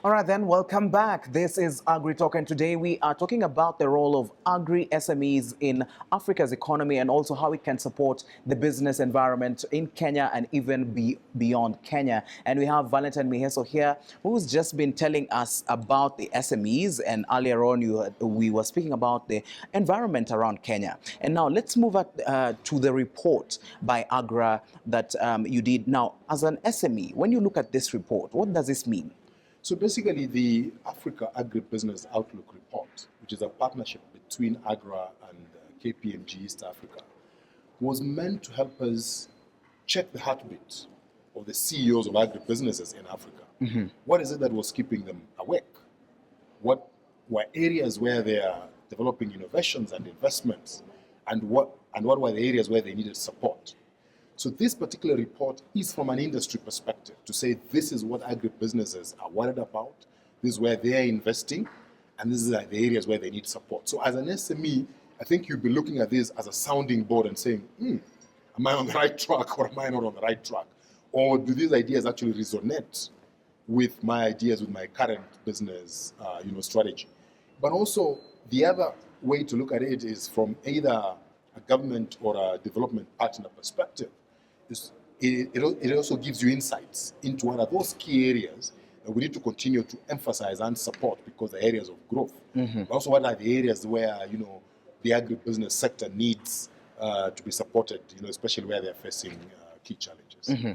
All right, then, welcome back. This is Agri Talk, and today we are talking about the role of agri-SMEs in Africa's economy and also how it can support the business environment in Kenya and even beyond Kenya. And we have Valentine Miheso here, who's just been telling us about the SMEs, and earlier on we were speaking about the environment around Kenya. And now let's move to the report by Agra that you did. Now, as an SME, when you look at this report, what does this mean? So basically, the Africa Agribusiness Outlook Report, which is a partnership between AGRA and KPMG East Africa, was meant to help us check the heartbeat of the CEOs of agribusinesses in Africa. Mm-hmm. What is it that was keeping them awake? What were areas where they are developing innovations and investments, and what were the areas where they needed support? So this particular report is from an industry perspective to say this is what agribusinesses are worried about, this is where they are investing, and this is the areas where they need support. So as an SME, I think you'll be looking at this as a sounding board and saying, am I on the right track or am I not on the right track? Or do these ideas actually resonate with my ideas, with my current business strategy? But also, the other way to look at it is from either a government or a development partner perspective. It also gives you insights into what are those key areas that we need to continue to emphasize and support because they're areas of growth. Mm-hmm. But also, what are the areas where the agribusiness sector needs to be supported, especially where they're facing key challenges. Mm-hmm. Yeah.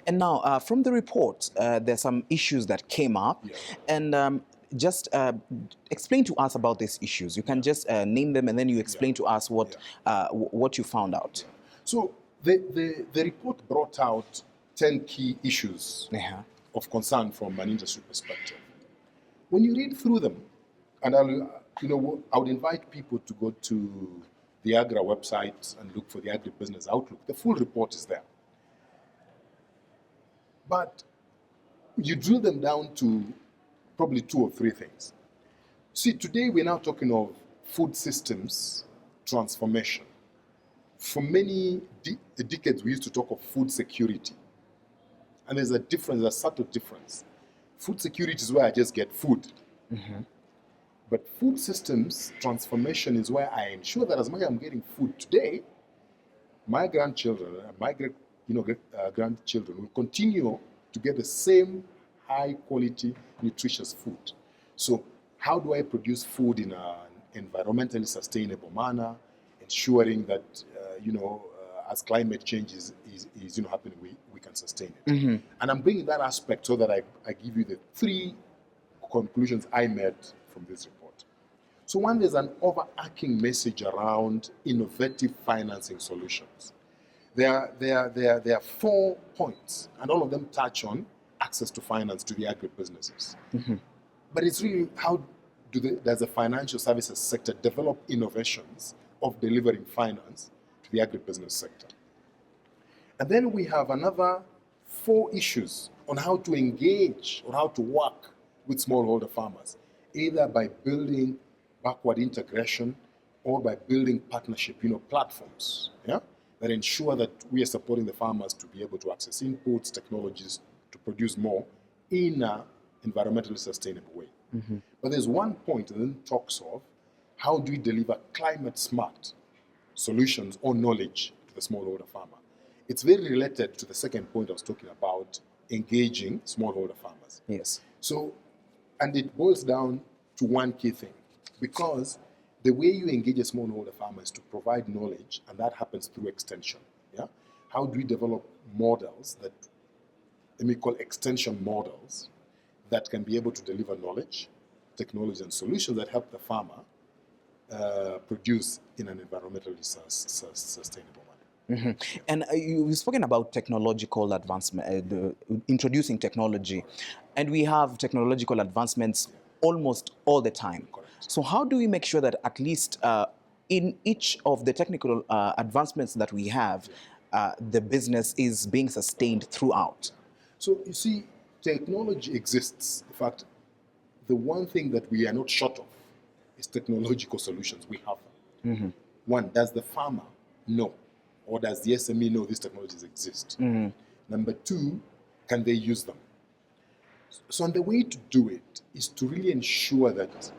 And now, from the report, there's some issues that came up, and just explain to us about these issues. You can just name them, and then you explain to us what you found out. So the report brought out 10 key issues of concern from an industry perspective. When you read through them, and I would invite people to go to the AGRA website and look for the Agribusiness Outlook. The full report is there. But you drill them down to probably 2 or 3 things. See, today we're now talking of food systems transformation. For many decades, we used to talk of food security. And there's a subtle difference. Food security is where I just get food. Mm-hmm. But food systems transformation is where I ensure that as much as I'm getting food today, my grandchildren, grandchildren will continue to get the same high quality, nutritious food. So how do I produce food in an environmentally sustainable manner, ensuring that, as climate change is happening, we can sustain it. Mm-hmm. And I'm bringing that aspect so that I give you the 3 conclusions I made from this report. So one, there's an overarching message around innovative financing solutions. There are 4 points, and all of them touch on access to finance to the agribusinesses. Mm-hmm. But it's really how does the financial services sector develop innovations of delivering finance to the agribusiness sector. And then we have another 4 issues on how to engage or how to work with smallholder farmers, either by building backward integration or by building partnership, platforms, that ensure that we are supporting the farmers to be able to access inputs, technologies to produce more in an environmentally sustainable way. Mm-hmm. But there's one point that then talks of how do we deliver climate-smart solutions or knowledge to the smallholder farmer. It's very related to the second point I was talking about, engaging smallholder farmers. Yes. So, and it boils down to one key thing, because the way you engage a smallholder farmer is to provide knowledge, and that happens through extension. Yeah. How do we develop models that, let me call extension models, that can be able to deliver knowledge, technology, and solutions that help the farmer produce in an environmentally sustainable manner. Mm-hmm. And you've spoken about technological advancement, introducing technology, and we have technological advancements almost all the time. Correct. So how do we make sure that at least in each of the technical advancements that we have, the business is being sustained throughout? So you see, technology exists. In fact, the one thing that we are not short of is technological solutions. We have them. Mm-hmm. One, does the farmer know, or does the SME know these technologies exist? Mm-hmm. Number 2, can they use them? So, and the way to do it is to really ensure that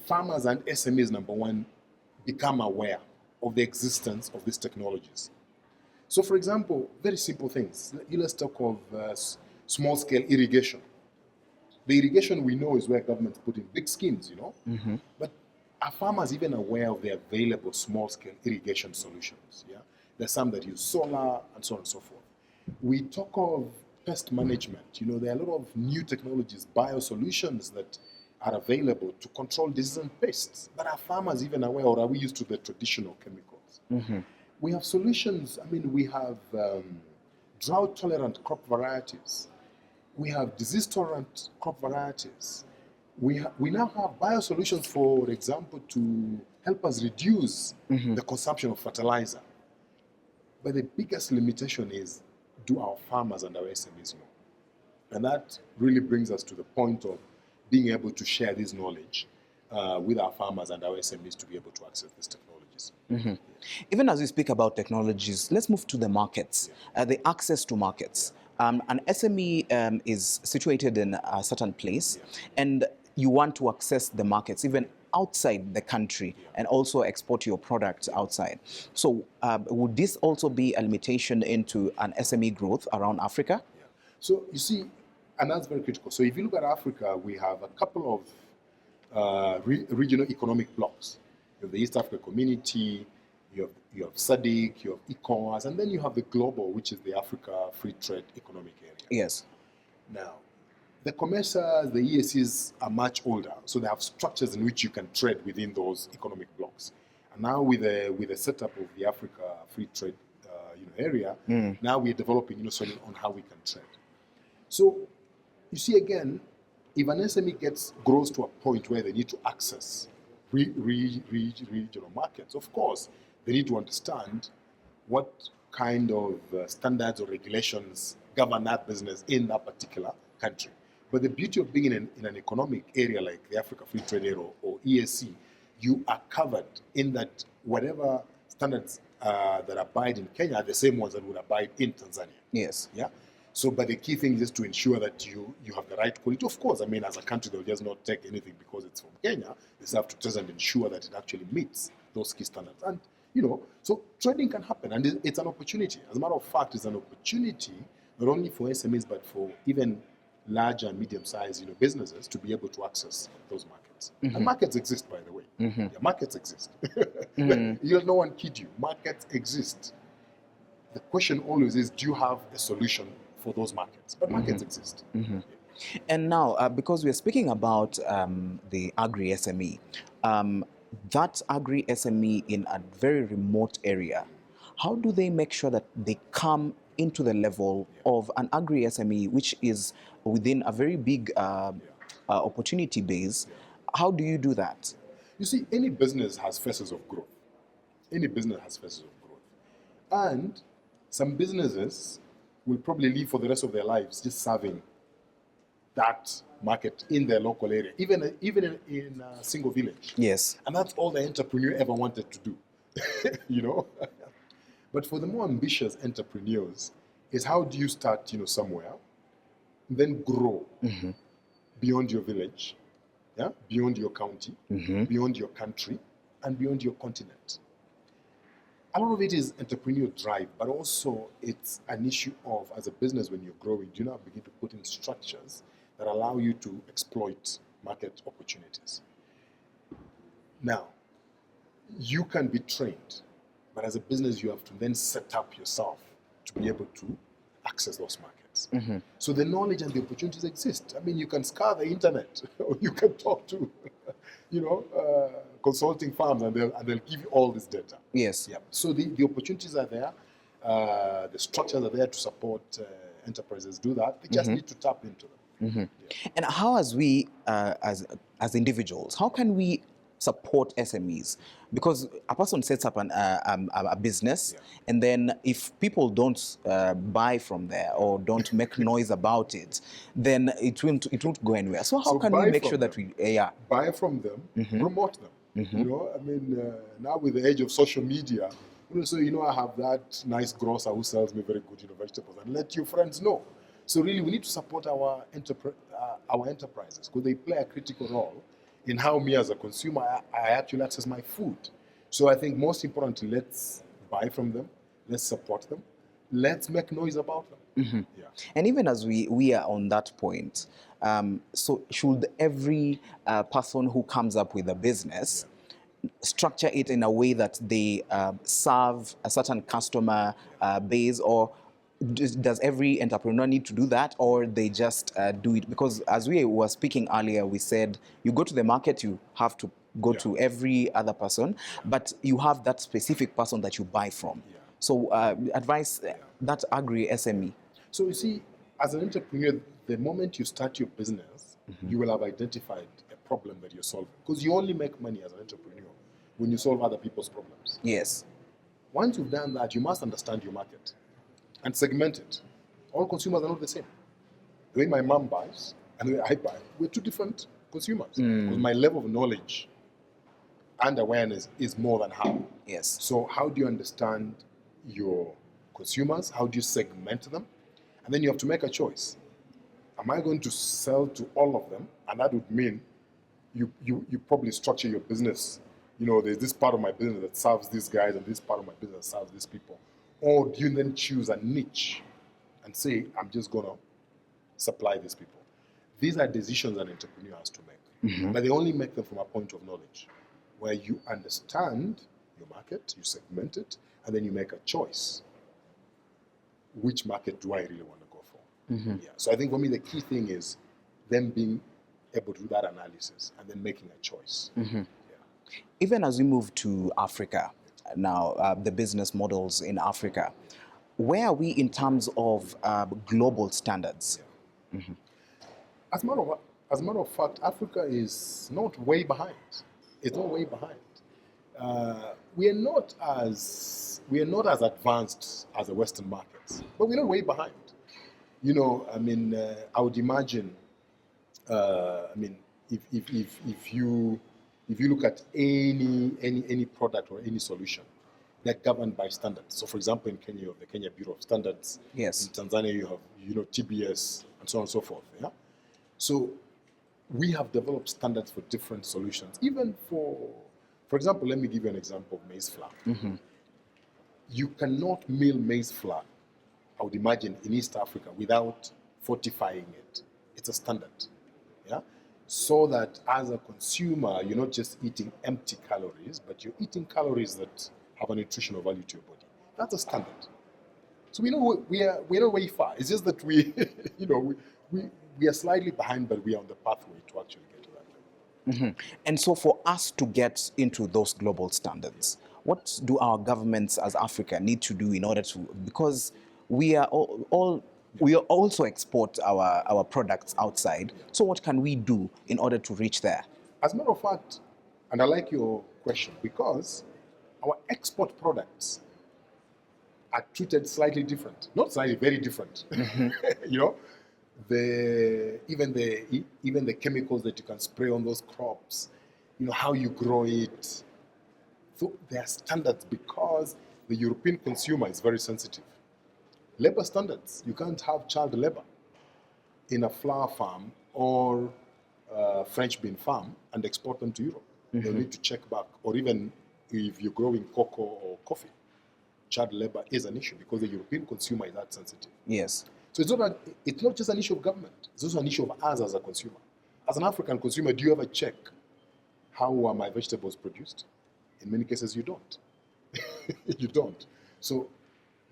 farmers and SMEs, number one, become aware of the existence of these technologies. So, for example, very simple things. Let's talk of small-scale irrigation. The irrigation we know is where governments put in big schemes, But are farmers even aware of the available small-scale irrigation solutions? Yeah, there's some that use solar and so on and so forth. We talk of pest management. There are a lot of new technologies, biosolutions that are available to control disease and pests. But are farmers even aware, or are we used to the traditional chemicals? We have solutions. We have drought-tolerant crop varieties. We have disease-tolerant crop varieties. We now have biosolutions, for example, to help us reduce the consumption of fertilizer. But the biggest limitation is, do our farmers and our SMEs know? And that really brings us to the point of being able to share this knowledge with our farmers and our SMEs to be able to access these technologies. Even as we speak about technologies, let's move to the markets, the access to markets. An SME is situated in a certain place, and you want to access the markets, even outside the country, and also export your products outside. So would this also be a limitation into an SME growth around Africa? So you see, and that's very critical. So if you look at Africa, we have a couple of regional economic blocks. You have the East Africa Community, you have SADC, you have ECOWAS, and then you have the global, which is the Africa Free Trade Economic Area. Yes. Now, the COMESAs, the EACs are much older, so they have structures in which you can trade within those economic blocks. And now with the setup of the Africa Free Trade area, now we're developing on how we can trade. So you see, again, if an SME grows to a point where they need to access regional markets, of course, they need to understand what kind of standards or regulations govern that business in that particular country. But the beauty of being in an economic area like the Africa Free Trade Area or EAC, you are covered in that whatever standards that abide in Kenya are the same ones that would abide in Tanzania. Yes. Yeah. So, but the key thing is to ensure that you have the right quality. Of course, as a country, they'll just not take anything because it's from Kenya. They just have to test and ensure that it actually meets those key standards. And, so trading can happen, and it's an opportunity. As a matter of fact, it's an opportunity not only for SMEs, but for even large and medium-sized, businesses to be able to access those markets. And markets exist, by the way. Yeah, markets exist. No one kid you. Markets exist. The question always is, do you have a solution for those markets? But markets exist. And now, because we're speaking about the Agri-SME, that Agri-SME in a very remote area, how do they make sure that they come into the level of an Agri-SME, which is within a very big opportunity base? How do you do that? You see, any business has phases of growth. Any business has phases of growth. And some businesses will probably live for the rest of their lives just serving that market in their local area, even in a single village. Yes. And that's all the entrepreneur ever wanted to do, But for the more ambitious entrepreneurs, is how do you start, somewhere, then grow beyond your village, beyond your county, beyond your country, and beyond your continent. A lot of it is entrepreneurial drive, but also it's an issue of, as a business, when you're growing, do you now begin to put in structures that allow you to exploit market opportunities. Now, you can be trained, but as a business, you have to then set up yourself to be able to access those markets. So the knowledge and the opportunities exist. You can scour the internet, or you can talk to, consulting firms, and they'll give you all this data. Yes. Yeah. So the opportunities are there. The structures are there to support enterprises do that. They just need to tap into them. Yeah. And how, as we, as individuals, how can we support SMEs? Because a person sets up a business, and then if people don't buy from there or don't make noise about it, then it won't go anywhere. So how can we make sure that we buy from them, promote them? Now with the age of social media, so I have that nice grocer who sells me very good vegetables, and let your friends know. So really, we need to support our enterprises because they play a critical role in how me as a consumer I actually access my food. So I think most importantly, let's buy from them, let's support them, let's make noise about them. Yeah. And even as we are on that point, so should every person who comes up with a business structure it in a way that they serve a certain customer base, or does every entrepreneur need to do that, or they just do it? Because as we were speaking earlier, we said you go to the market, you have to go to every other person, but you have that specific person that you buy from. So advise that agri-SME. So you see, as an entrepreneur, the moment you start your business, you will have identified a problem that you're solving. Because you only make money as an entrepreneur when you solve other people's problems. Yes. Once you've done that, you must understand your market and segment it. All consumers are not the same. The way my mom buys and the way I buy, we're two different consumers. Because my level of knowledge and awareness is more than her. Yes. So how do you understand your consumers? How do you segment them? And then you have to make a choice. Am I going to sell to all of them? And that would mean you probably structure your business. You know, there's this part of my business that serves these guys and this part of my business that serves these people. Or do you then choose a niche and say, I'm just going to supply these people? These are decisions an entrepreneur has to make. But they only make them from a point of knowledge, where you understand your market, you segment it, and then you make a choice. Which market do I really want to go for? Yeah. So I think for me, the key thing is them being able to do that analysis and then making a choice. Even as we move to Africa now, the business models in Africa, where are we in terms of global standards? As a matter of fact, Africa is not way behind. It's not way behind. We are not as advanced as the Western markets, but we're not way behind. You know, I mean, I would imagine. If you look at any product or any solution, they're governed by standards. So, for example, in Kenya, you have the Kenya Bureau of Standards. Yes. In Tanzania, you have TBS and so on and so forth. Yeah. So we have developed standards for different solutions. Even for example, let me give you an example of maize flour. You cannot mill maize flour, I would imagine, in East Africa without fortifying it. It's a standard. Yeah. So that as a consumer, you're not just eating empty calories, but you're eating calories that have a nutritional value to your body. That's a standard. So we know we're not way far. It's just that we are slightly behind, but we are on the pathway to actually get to that level. And so for us to get into those global standards, what do our governments as Africa need to do in order to, because we are we also export our products outside. So what can we do in order to reach there? As a matter of fact, and I like your question, because our export products are treated slightly different. Not slightly, very different. You know, even the chemicals that you can spray on those crops, you know, how you grow it. So there are standards because the European consumer is very sensitive. Labor standards, you can't have child labor in a flower farm or French bean farm and export them to Europe. They'll need to check back. Or even if you're growing cocoa or coffee, child labor is an issue because the European consumer is that sensitive. Yes. So it's not just an issue of government. It's also an issue of us as a consumer. As an African consumer, do you ever check how are my vegetables produced? In many cases, you don't. You don't. So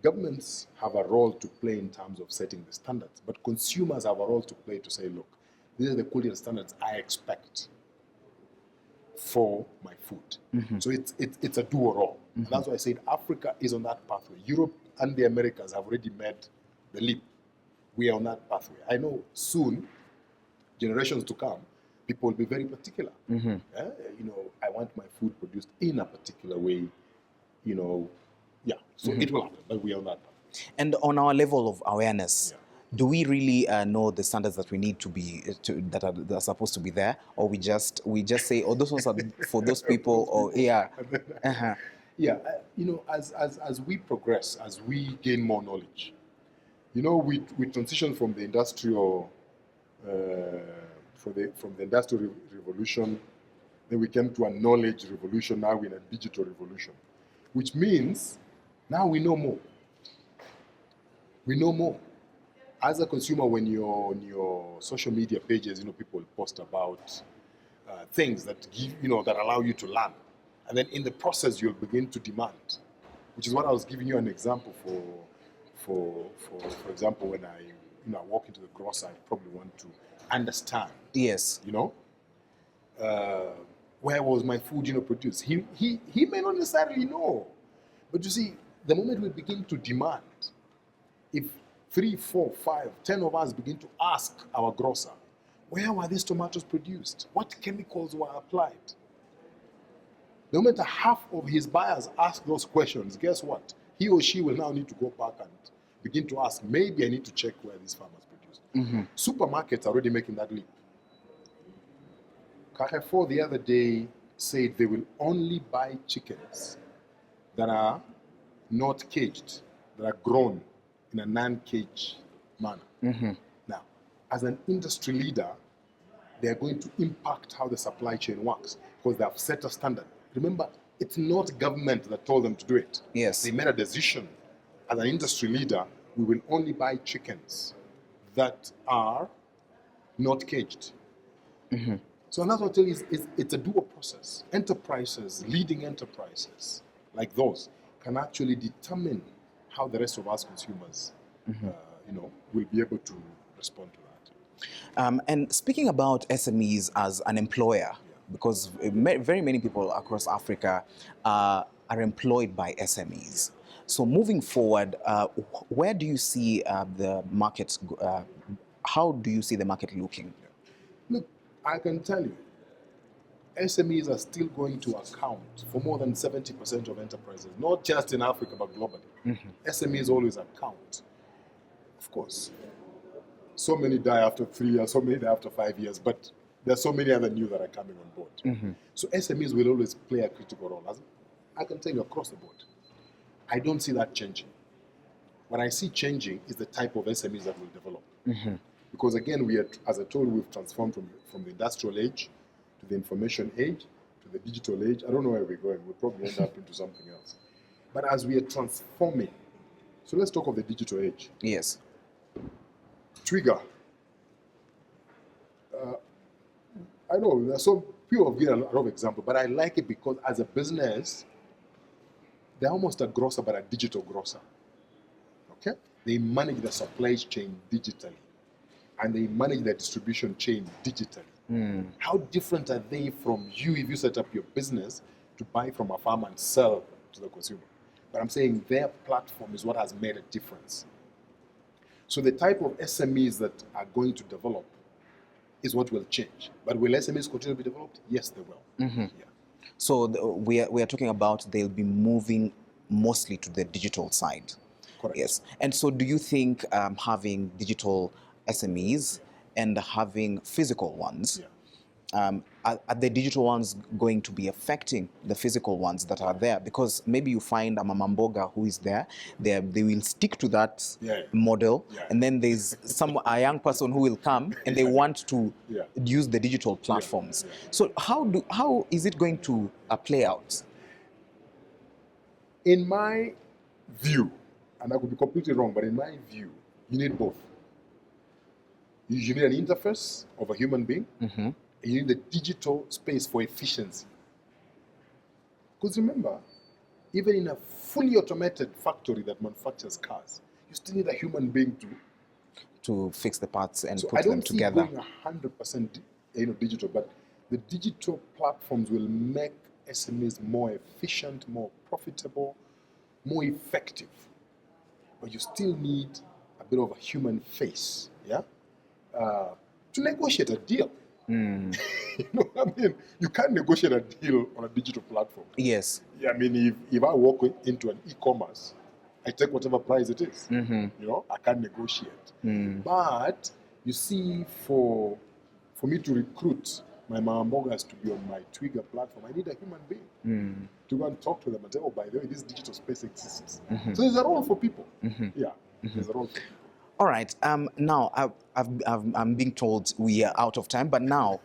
governments have a role to play in terms of setting the standards, but consumers have a role to play to say, look, these are the quality standards I expect for my food. So it's a dual role. And that's why I said Africa is on that pathway. Europe and the Americas have already made the leap. We are on that pathway. I know soon, generations to come, people will be very particular. You know, I want my food produced in a particular way. You know, yeah. So it will happen, but we are on that path. And on our level of awareness, do we really know the standards that we need to be that are supposed to be there, or we just say, oh, those ones are for those people, or yeah, you know, as we progress, as we gain more knowledge, You know, we transitioned from the industrial, from the industrial revolution, then we came to a knowledge revolution, now we're in a digital revolution, which means now we know more. We know more. As a consumer, when you're on your social media pages, you know, people post about things that give, you know, that allow you to learn. And then in the process, you'll begin to demand, which is what I was giving you an example for example, when I, you know, I walk into the grocer, I probably want to understand. Yes. You know, where was my food, you know, produced? He may not necessarily know, but you see, the moment we begin to demand, if 3, 4, 5, 10 of us begin to ask our grocer, where were these tomatoes produced? What chemicals were applied? The moment half of his buyers ask those questions, guess what? He or she will now need to go back and begin to ask, maybe I need to check where these farmers produced. Supermarkets are already making that leap. Carrefour the other day said they will only buy chickens that are not caged, that are grown in a non-cage manner. Now, as an industry leader, they are going to impact how the supply chain works because they have set a standard. Remember, it's not government that told them to do it. Yes. They made a decision. As an industry leader, we will only buy chickens that are not caged. So another tell you is it's a dual process. Enterprises, leading enterprises like those, can actually determine how the rest of us consumers, you know, will be able to respond to that. And speaking about SMEs as an employer, because very many people across Africa are employed by SMEs. So moving forward, where do you see the markets? How do you see the market looking? Look, I can tell you, SMEs are still going to account for more than 70% of enterprises, not just in Africa, but globally. SMEs always account. Of course, so many die after 3 years, so many die after 5 years, but there are so many other new that are coming on board. So SMEs will always play a critical role. As I can tell you across the board. I don't see that changing. What I see changing is the type of SMEs that will develop. Because again, we are, as I told you, we've transformed from the industrial age to the information age to the digital age. I don't know where we're going. We'll probably end up into something else. But as we are transforming, so let's talk of the digital age. Yes. Trigger. I know there are some people have given a lot of examples, but I like it because as a business, they're almost a grocer, but a digital grocer. Okay? They manage the supply chain digitally, and they manage the distribution chain digitally. How different are they from you if you set up your business to buy from a farm and sell to the consumer? But I'm saying their platform is what has made a difference. So the type of SMEs that are going to develop is what will change. But will SMEs continue to be developed? Yes, they will. Yeah. So we are talking about they'll be moving mostly to the digital side. Correct. Yes. And so do you think having digital SMEs and having physical ones, are the digital ones going to be affecting the physical ones that are there? Because maybe you find a mama mboga who is there, they will stick to that model, and then there's a young person who will come and they want to use the digital platforms. So how is it going to play out? In my view, and I could be completely wrong, but in my view, you need both. You need an interface of a human being, and you need the digital space for efficiency. Because remember, even in a fully automated factory that manufactures cars, you still need a human being to fix the parts and so put them together. I don't see going 100% digital, but the digital platforms will make SMEs more efficient, more profitable, more effective. But you still need a bit of a human face, to negotiate a deal. You know what I mean? You can't negotiate a deal on a digital platform. Yes. I mean, if I walk into an e-commerce, I take whatever price it is. You know, I can't negotiate. But you see, for me to recruit my Mahambogas to be on my Twiga platform, I need a human being to go and talk to them and say, oh, by the way, this digital space exists. So there's a role for people. There's a role for people. All right. Now, I'm being told we are out of time, but now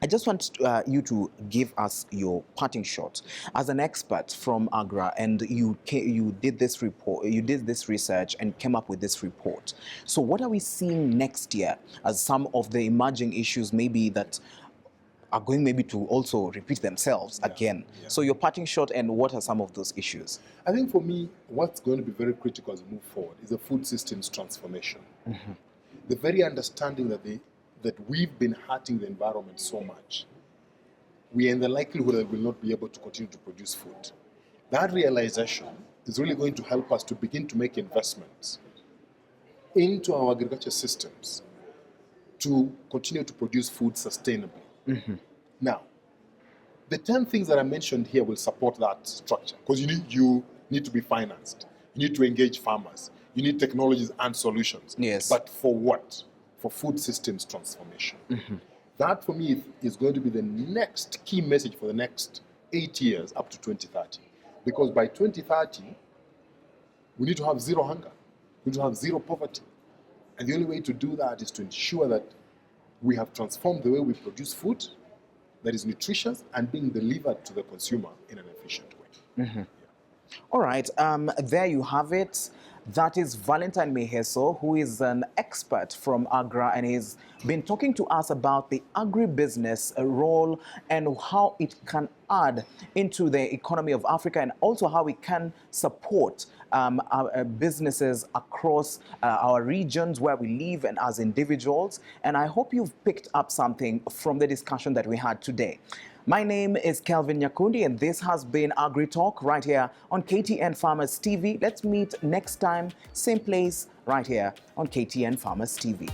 I just want you to give us your parting shot as an expert from Agra, and you did this report, you did this research, and came up with this report. So, what are we seeing next year as some of the emerging issues, maybe that are going maybe to also repeat themselves again? Yeah. So, your parting shot, and what are some of those issues? I think for me, what's going to be very critical as we move forward is the food systems transformation. The very understanding that we've been hurting the environment so much, we are in the likelihood that we will not be able to continue to produce food. That realization is really going to help us to begin to make investments into our agriculture systems to continue to produce food sustainably. Now, the 10 things that I mentioned here will support that structure, because you need to be financed. You need to engage farmers. You need technologies and solutions. Yes. But for what? For food systems transformation. That, for me, is going to be the next key message for the next 8 years up to 2030. Because by 2030, we need to have zero hunger. We need to have zero poverty. And the only way to do that is to ensure that we have transformed the way we produce food that is nutritious and being delivered to the consumer in an efficient way. All right, there you have it. That is Valentine Meheso, who is an expert from Agra, and he's been talking to us about the agribusiness role and how it can add into the economy of Africa, and also how we can support our businesses across our regions where we live and as individuals. And I hope you've picked up something from the discussion that we had today. My name is Kelvin Nyakundi, and this has been Agri Talk right here on KTN Farmers TV. Let's meet next time, same place, right here on KTN Farmers TV.